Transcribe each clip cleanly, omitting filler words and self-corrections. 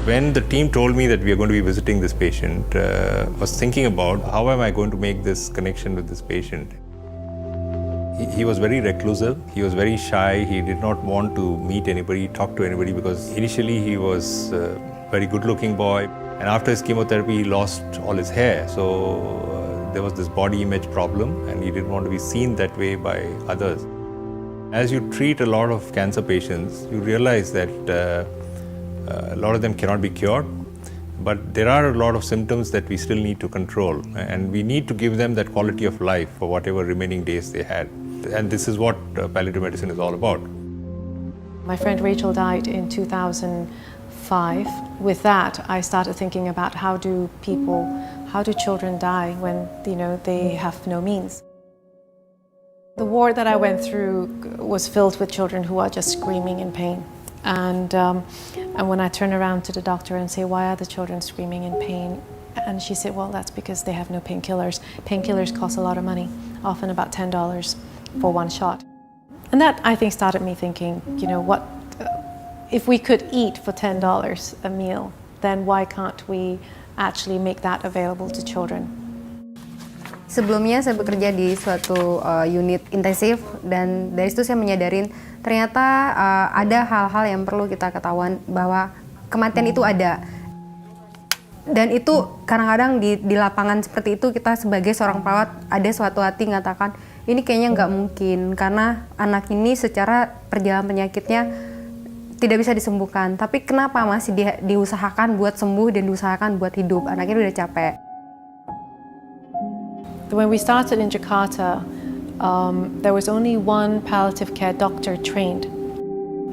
When the team told me that we are going to be visiting this patient, I was thinking about how am I going to make this connection with this patient. He was very reclusive, he was very shy, he did not want to meet anybody, talk to anybody, because initially he was a very good looking boy, and after his chemotherapy he lost all his hair, so there was this body image problem and he didn't want to be seen that way by others. As you treat a lot of cancer patients, you realize that a lot of them cannot be cured, but there are a lot of symptoms that we still need to control, and we need to give them that quality of life for whatever remaining days they had. And this is what palliative medicine is all about. My friend Rachel died in 2005. With that, I started thinking about how do children die when they have no means. The ward that I went through was filled with children who are just screaming in pain. And when I turn around to the doctor and say, why are the children screaming in pain? And she said, well, that's because they have no painkillers. Painkillers cost a lot of money, often about $10 for one shot. And that, I think, started me thinking, if we could eat for $10 a meal, then why can't we actually make that available to children? Sebelumnya saya bekerja di suatu unit intensif, dan dari situ saya menyadarin ternyata ada hal-hal yang perlu kita ketahuan bahwa kematian itu ada. Dan itu kadang-kadang di lapangan seperti itu kita sebagai seorang perawat ada suatu hati mengatakan ini kayaknya nggak mungkin karena anak ini secara perjalanan penyakitnya tidak bisa disembuhkan. Tapi kenapa masih diusahakan buat sembuh dan diusahakan buat hidup? Anaknya udah capek. When we started in Jakarta, there was only one palliative care doctor trained.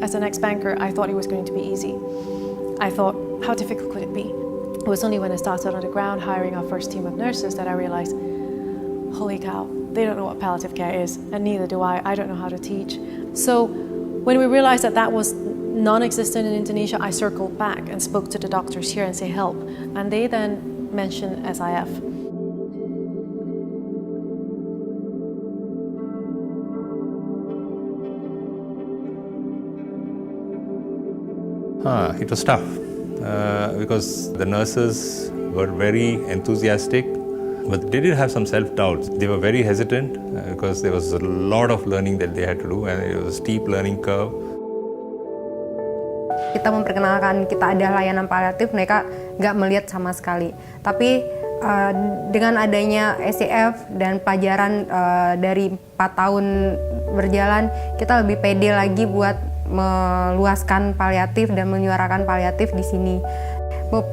As an ex-banker, I thought it was going to be easy. I thought, how difficult could it be? It was only when I started on the ground hiring our first team of nurses that I realized, holy cow, they don't know what palliative care is, and neither do I. I don't know how to teach. So when we realized that that was non-existent in Indonesia, I circled back and spoke to the doctors here and say help. And they then mentioned SIF. It was tough because the nurses were very enthusiastic, but they did have some self-doubts. They were very hesitant because there was a lot of learning that they had to do, and it was a steep learning curve. Kita memperkenalkan kita ada layanan paliatif, mereka nggak melihat sama sekali. Tapi dengan adanya SCF dan pelajaran dari 4 tahun berjalan, kita lebih pede lagi buat meluaskan paliatif dan menyuarakan paliatif di sini.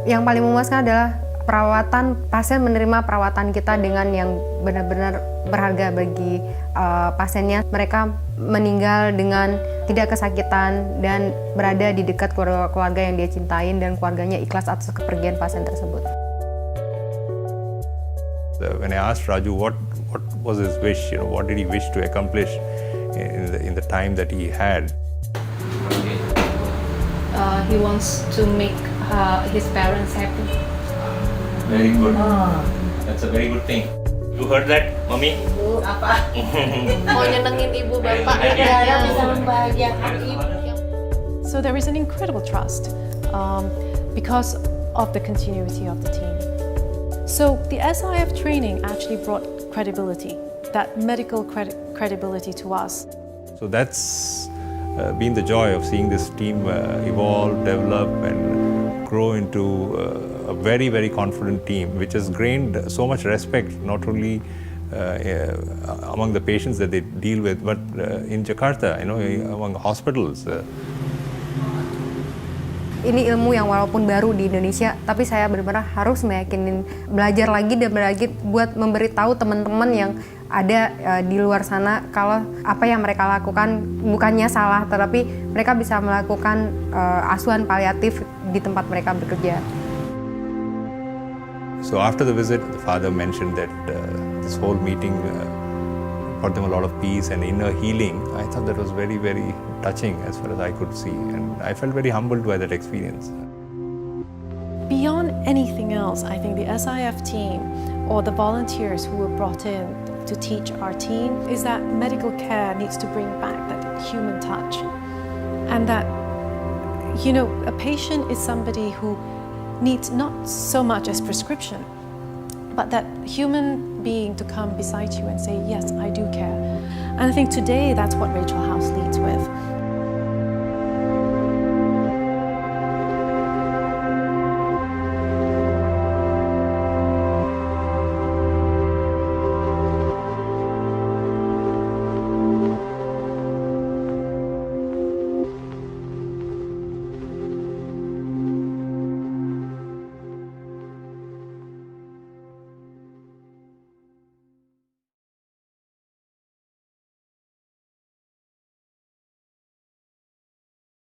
Yang paling memuaskan adalah perawatan, pasien menerima perawatan kita dengan yang benar-benar berharga bagi pasiennya. Mereka meninggal dengan tidak kesakitan dan berada di dekat keluarga yang dia cintain, dan keluarganya ikhlas atas kepergian pasien tersebut. When I asked Raju what was his wish, what did he wish to accomplish in the time that he had? He wants to make his parents happy. Very good. That's a very good thing. You heard that, Mami? Apa? Mau nyenengin ibu bapak yang bisa membahagiakan ibu. So there is an incredible trust because of the continuity of the team. So the SIF training actually brought credibility, that medical credibility to us. So that's been the joy of seeing this team evolve, develop, and grow into a very, very confident team, which has gained so much respect, not only among the patients that they deal with, but in Jakarta, among hospitals. Ini ilmu yang walaupun baru di Indonesia, tapi saya benar-benar harus meyakinin, belajar lagi dan lagi buat memberitahu teman-teman yang ada di luar sana kalau apa yang mereka lakukan bukannya salah, tetapi mereka bisa melakukan asuhan paliatif di tempat mereka bekerja. So after the visit, the father mentioned that this whole meeting brought them a lot of peace and inner healing. I thought that was very, very touching as far as I could see, and I felt very humbled by that experience. Beyond anything else, I think the SIF team or the volunteers who were brought in to teach our team is that medical care needs to bring back that human touch, and that a patient is somebody who needs not so much as prescription, but that human being to come beside you and say, yes, I do care. And I think today that's what Rachel House leads with.